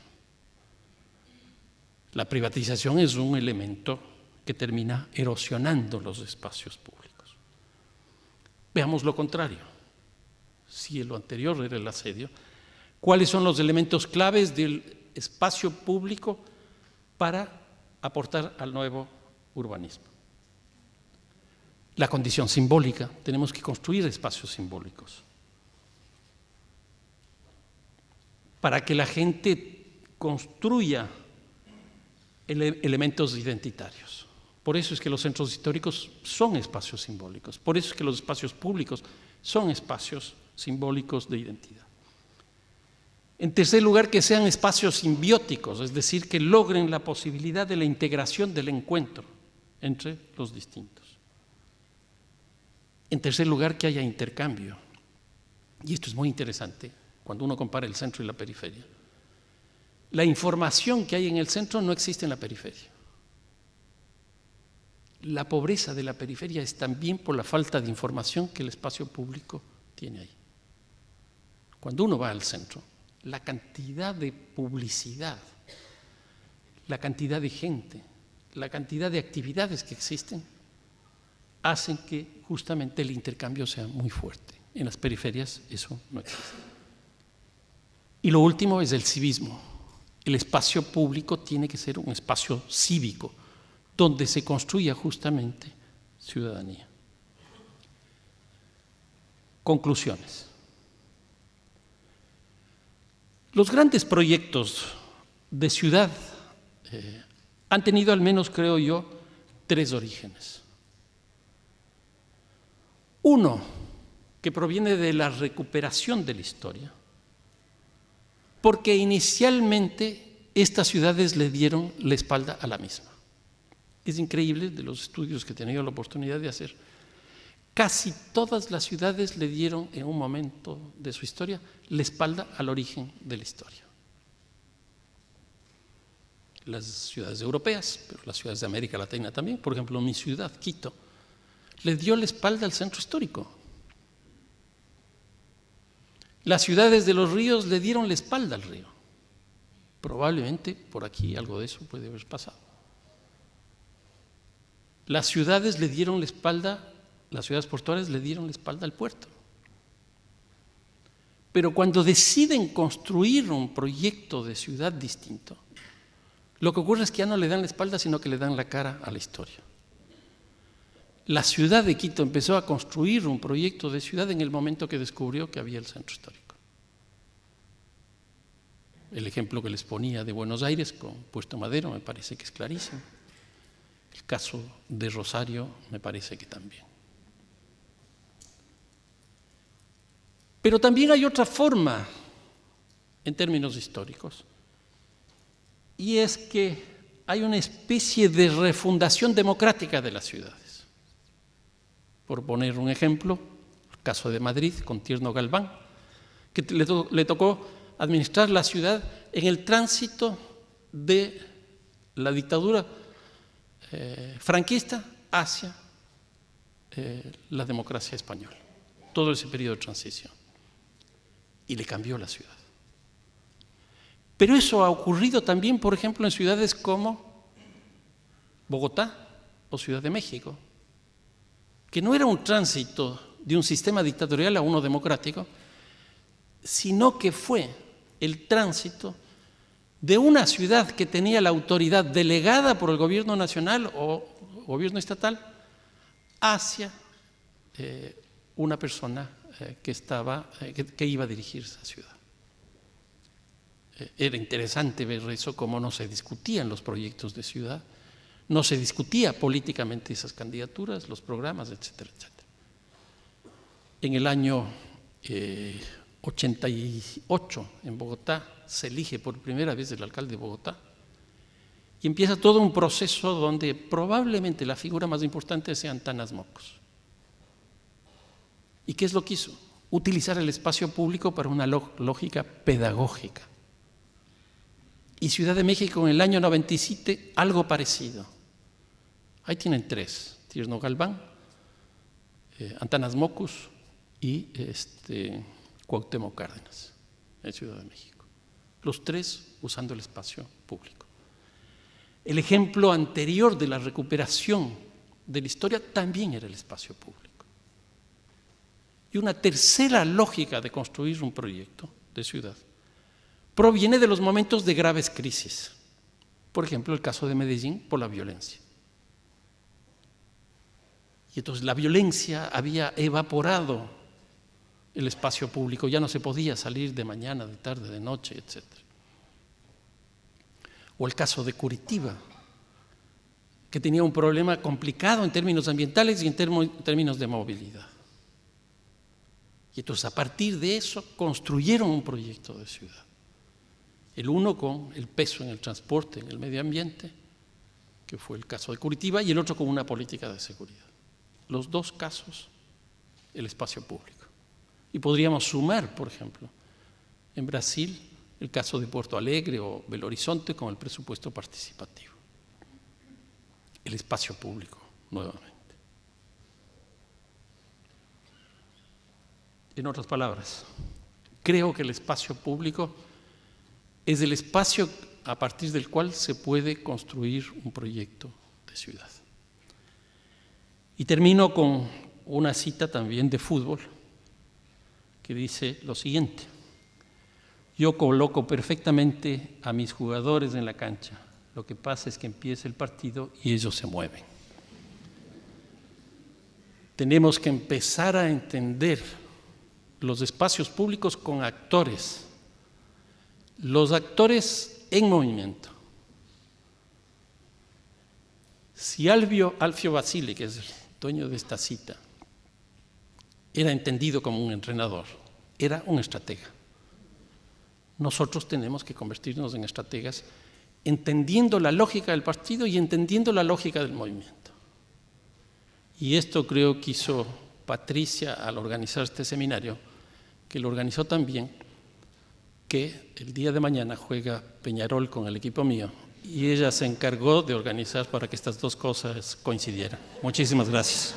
La privatización es un elemento que termina erosionando los espacios públicos. Veamos lo contrario. Si lo anterior era el asedio, ¿cuáles son los elementos claves del espacio público para aportar al nuevo urbanismo? La condición simbólica. Tenemos que construir espacios simbólicos para que la gente construya elementos identitarios. Por eso es que los centros históricos son espacios simbólicos. Por eso es que los espacios públicos son espacios simbólicos de identidad. En tercer lugar, que sean espacios simbióticos, es decir, que logren la posibilidad de la integración del encuentro entre los distintos. En tercer lugar, que haya intercambio. Y esto es muy interesante cuando uno compara el centro y la periferia. La información que hay en el centro no existe en la periferia. La pobreza de la periferia es también por la falta de información que el espacio público tiene ahí. Cuando uno va al centro, la cantidad de publicidad, la cantidad de gente, la cantidad de actividades que existen, hacen que justamente el intercambio sea muy fuerte. En las periferias eso no existe. Y lo último es el civismo. El espacio público tiene que ser un espacio cívico, donde se construya justamente ciudadanía. Conclusiones. Los grandes proyectos de ciudad han tenido, al menos creo yo, 3 orígenes. Uno, que proviene de la recuperación de la historia, porque inicialmente estas ciudades le dieron la espalda a la misma. Es increíble, de los estudios que he tenido la oportunidad de hacer, casi todas las ciudades le dieron en un momento de su historia la espalda al origen de la historia. Las ciudades europeas, pero las ciudades de América Latina también, por ejemplo, mi ciudad, Quito, le dio la espalda al centro histórico. Las ciudades de los ríos le dieron la espalda al río. Probablemente por aquí algo de eso puede haber pasado. Las ciudades le dieron la espalda, las ciudades portuarias le dieron la espalda al puerto. Pero cuando deciden construir un proyecto de ciudad distinto, lo que ocurre es que ya no le dan la espalda, sino que le dan la cara a la historia. La ciudad de Quito empezó a construir un proyecto de ciudad en el momento que descubrió que había el centro histórico. El ejemplo que les ponía de Buenos Aires con Puerto Madero me parece que es clarísimo. El caso de Rosario me parece que también. Pero también hay otra forma en términos históricos, y es que hay una especie de refundación democrática de las ciudades. Por poner un ejemplo, el caso de Madrid con Tierno Galván, que le tocó administrar la ciudad en el tránsito de la dictadura franquista hacia la democracia española, todo ese periodo de transición, y le cambió la ciudad. Pero eso ha ocurrido también, por ejemplo, en ciudades como Bogotá o Ciudad de México, que no era un tránsito de un sistema dictatorial a uno democrático, sino que fue el tránsito de una ciudad que tenía la autoridad delegada por el gobierno nacional o gobierno estatal hacia una persona que iba a dirigir esa ciudad. Era interesante ver eso, cómo no se discutían los proyectos de ciudad, no se discutía políticamente esas candidaturas, los programas, etcétera, etcétera. En el año 88, en Bogotá, se elige por primera vez el alcalde de Bogotá y empieza todo un proceso donde probablemente la figura más importante sea Antanas Mocos. ¿Y qué es lo que hizo? Utilizar el espacio público para una lógica pedagógica. Y Ciudad de México en el año 97, algo parecido. Ahí tienen 3, Tierno Galván, Antanas Mocos y Cuauhtémoc Cárdenas, en Ciudad de México. Los 3 usando el espacio público. El ejemplo anterior de la recuperación de la historia también era el espacio público. Y una tercera lógica de construir un proyecto de ciudad proviene de los momentos de graves crisis. Por ejemplo, el caso de Medellín por la violencia. Y entonces la violencia había evaporado el espacio público, ya no se podía salir de mañana, de tarde, de noche, etc. O el caso de Curitiba, que tenía un problema complicado en términos ambientales y en términos de movilidad. Y entonces a partir de eso construyeron un proyecto de ciudad. El uno con el peso en el transporte, en el medio ambiente, que fue el caso de Curitiba, y el otro con una política de seguridad. Los dos casos, el espacio público. Y podríamos sumar, por ejemplo, en Brasil, el caso de Porto Alegre o Belo Horizonte con el presupuesto participativo. El espacio público, nuevamente. En otras palabras, creo que el espacio público es el espacio a partir del cual se puede construir un proyecto de ciudad. Y termino con una cita también de fútbol que dice lo siguiente: yo coloco perfectamente a mis jugadores en la cancha, lo que pasa es que empieza el partido y ellos se mueven. Tenemos que empezar a entender los espacios públicos con actores, los actores en movimiento. Si Alfio Basile, que es el dueño de esta cita, era entendido como un entrenador, era un estratega. Nosotros tenemos que convertirnos en estrategas entendiendo la lógica del partido y entendiendo la lógica del movimiento. Y esto creo que hizo Patricia al organizar este seminario, que lo organizó también, que el día de mañana juega Peñarol con el equipo mío, y ella se encargó de organizar para que estas dos cosas coincidieran. Muchísimas gracias.